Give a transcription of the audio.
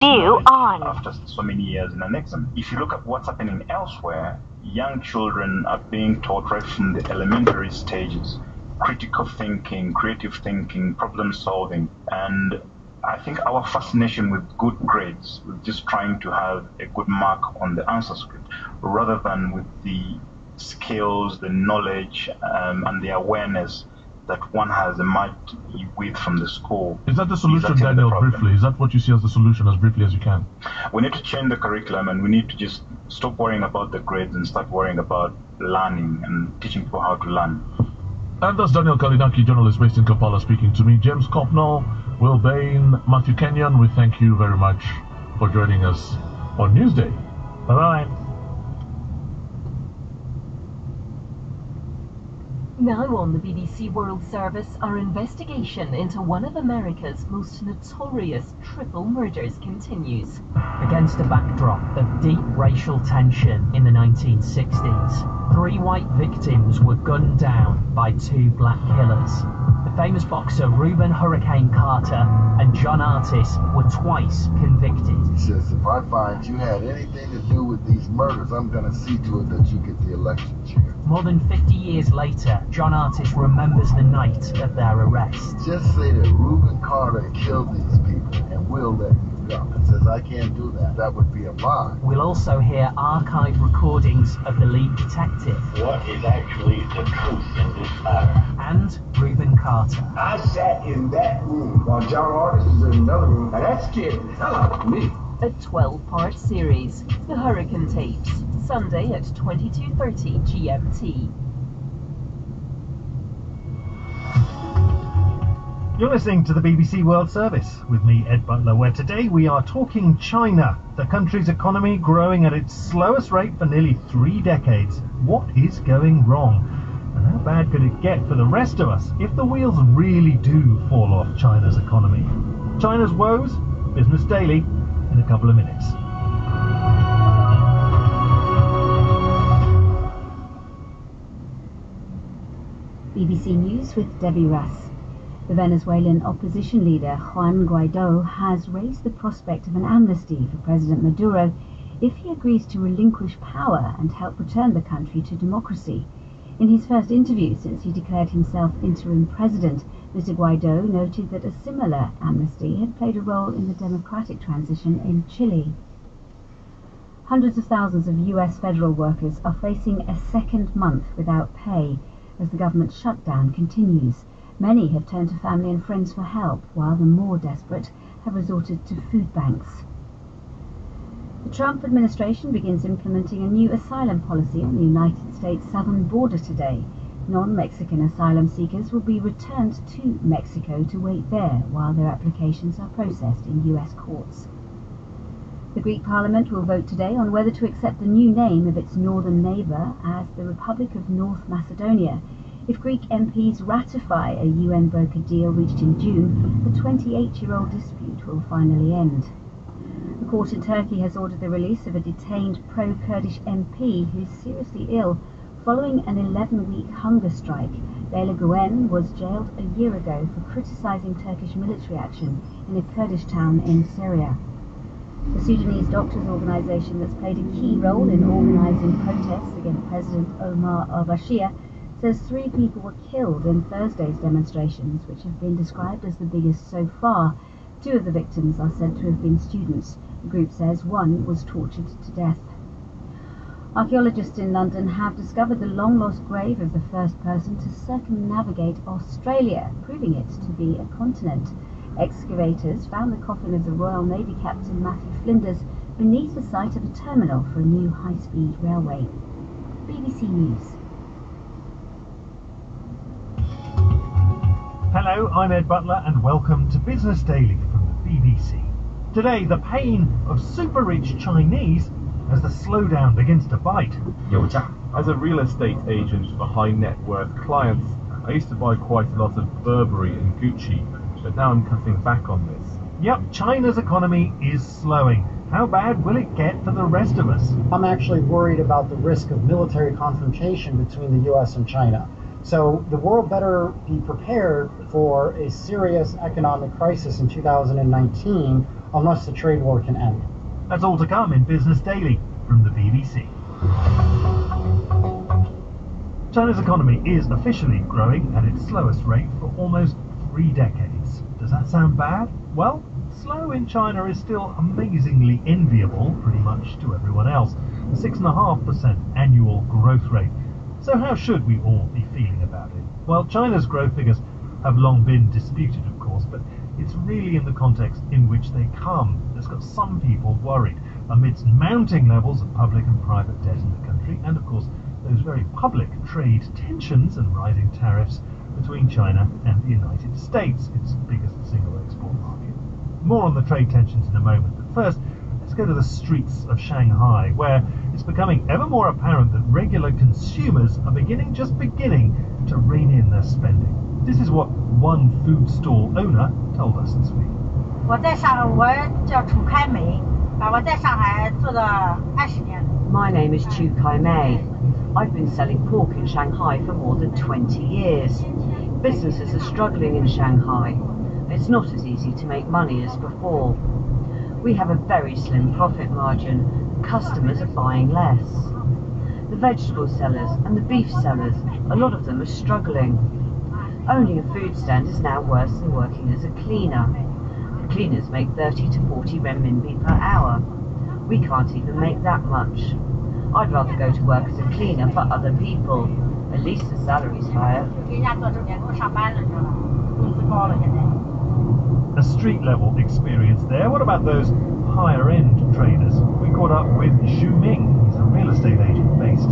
BlackVue on. After so many years in an exam. If you look at what's happening elsewhere, young children are being taught right from the elementary stages critical thinking, creative thinking, problem solving, and I think our fascination with good grades, with just trying to have a good mark on the answer script, rather than with the skills, the knowledge, and the awareness that one has emerged with from the school. Is that the solution, Daniel, briefly? Is that what you see as the solution, as briefly as you can? We need to change the curriculum, and we need to just stop worrying about the grades and start worrying about learning and teaching people how to learn. And that's Daniel Kalinaki, journalist based in Kampala, speaking to me. James Copnall, Will Bain, Matthew Kenyon, we thank you very much for joining us on Newsday. Bye-bye. Now on the BBC World Service, our investigation into one of America's most notorious triple murders continues. Against a backdrop of deep racial tension in the 1960s, 3 white victims were gunned down by 2 black killers. The famous boxer Reuben Hurricane Carter and John Artis were twice convicted. He says, if I find you had anything to do with these murders, I'm going to see to it that you get the election chair. More than 50 years later, John Artis remembers the night of their arrest. Just say that Reuben Carter killed these people and we'll let you go. He says, I can't do that. That would be a lie. We'll also hear archived recordings of the lead detective. What is actually the truth in this matter? And Reuben Carter. I sat in that room while John Artis was in another room, and that scared the hell out of me. A 12-part series, The Hurricane Tapes, Sunday at 22:30 GMT. You're listening to the BBC World Service with me, Ed Butler, where today we are talking China, the country's economy growing at its slowest rate for nearly 3 decades. What is going wrong? And how bad could it get for the rest of us if the wheels really do fall off China's economy? China's woes, Business Daily, in a couple of minutes. BBC News with Debbie Russ. The Venezuelan opposition leader Juan Guaido has raised the prospect of an amnesty for President Maduro if he agrees to relinquish power and help return the country to democracy. In his first interview since he declared himself interim president, Mr. Guaido noted that a similar amnesty had played a role in the democratic transition in Chile. Hundreds of thousands of US federal workers are facing a second month without pay as the government shutdown continues. Many have turned to family and friends for help, while the more desperate have resorted to food banks. The Trump administration begins implementing a new asylum policy on the United States southern border today. Non-Mexican asylum seekers will be returned to Mexico to wait there while their applications are processed in US courts. The Greek Parliament will vote today on whether to accept the new name of its northern neighbour as the Republic of North Macedonia. If Greek MPs ratify a UN-brokered deal reached in June, the 28-year-old dispute will finally end. The court in Turkey has ordered the release of a detained pro-Kurdish MP who is seriously ill following an 11-week hunger strike. Leyla Güven was jailed a year ago for criticising Turkish military action in a Kurdish town in Syria. The Sudanese Doctors' Organisation that's played a key role in organising protests against President Omar al-Bashir says 3 people were killed in Thursday's demonstrations, which have been described as the biggest so far. 2 of the victims are said to have been students. The group says 1 was tortured to death. Archaeologists in London have discovered the long-lost grave of the first person to circumnavigate Australia, proving it to be a continent. Excavators found the coffin of the Royal Navy captain Matthew Flinders beneath the site of a terminal for a new high-speed railway. BBC News. Hello, I'm Ed Butler and welcome to Business Daily from the BBC. Today, the pain of super-rich Chinese as the slowdown begins to bite. As a real estate agent for high net worth clients, I used to buy quite a lot of Burberry and Gucci, but now I'm cutting back on this. Yep, China's economy is slowing. How bad will it get for the rest of us? I'm actually worried about the risk of military confrontation between the US and China. So the world better be prepared for a serious economic crisis in 2019, unless the trade war can end. That's all to come in Business Daily from the BBC. China's economy is officially growing at its slowest rate for almost 3 decades. Does that sound bad? Well, slow in China is still amazingly enviable, pretty much to everyone else. A 6.5% annual growth rate. So how should we all be feeling about it? Well, China's growth figures have long been disputed, of course, but it's really in the context in which they come that's got some people worried, amidst mounting levels of public and private debt in the country, and of course those very public trade tensions and rising tariffs between China and the United States, its biggest single export market. More on the trade tensions in a moment, but first let's go to the streets of Shanghai, where it's becoming ever more apparent that regular consumers are beginning to rein in their spending. This is what one food stall owner told us this week. 我叫楚开梅，我在上海做了20年。 My name is Chu Kai Mei. I've been selling pork in Shanghai for more than 20 years. Businesses are struggling in Shanghai. It's not as easy to make money as before. We have a very slim profit margin. Customers are buying less. The vegetable sellers and the beef sellers, a lot of them are struggling. Owning a food stand is now worse than working as a cleaner. The cleaners make 30 to 40 renminbi per hour. We can't even make that much. I'd rather go to work as a cleaner for other people. At least the salary's higher. A street level experience there. What about those higher end traders? We caught up with Xu Ming. He's a real estate agent based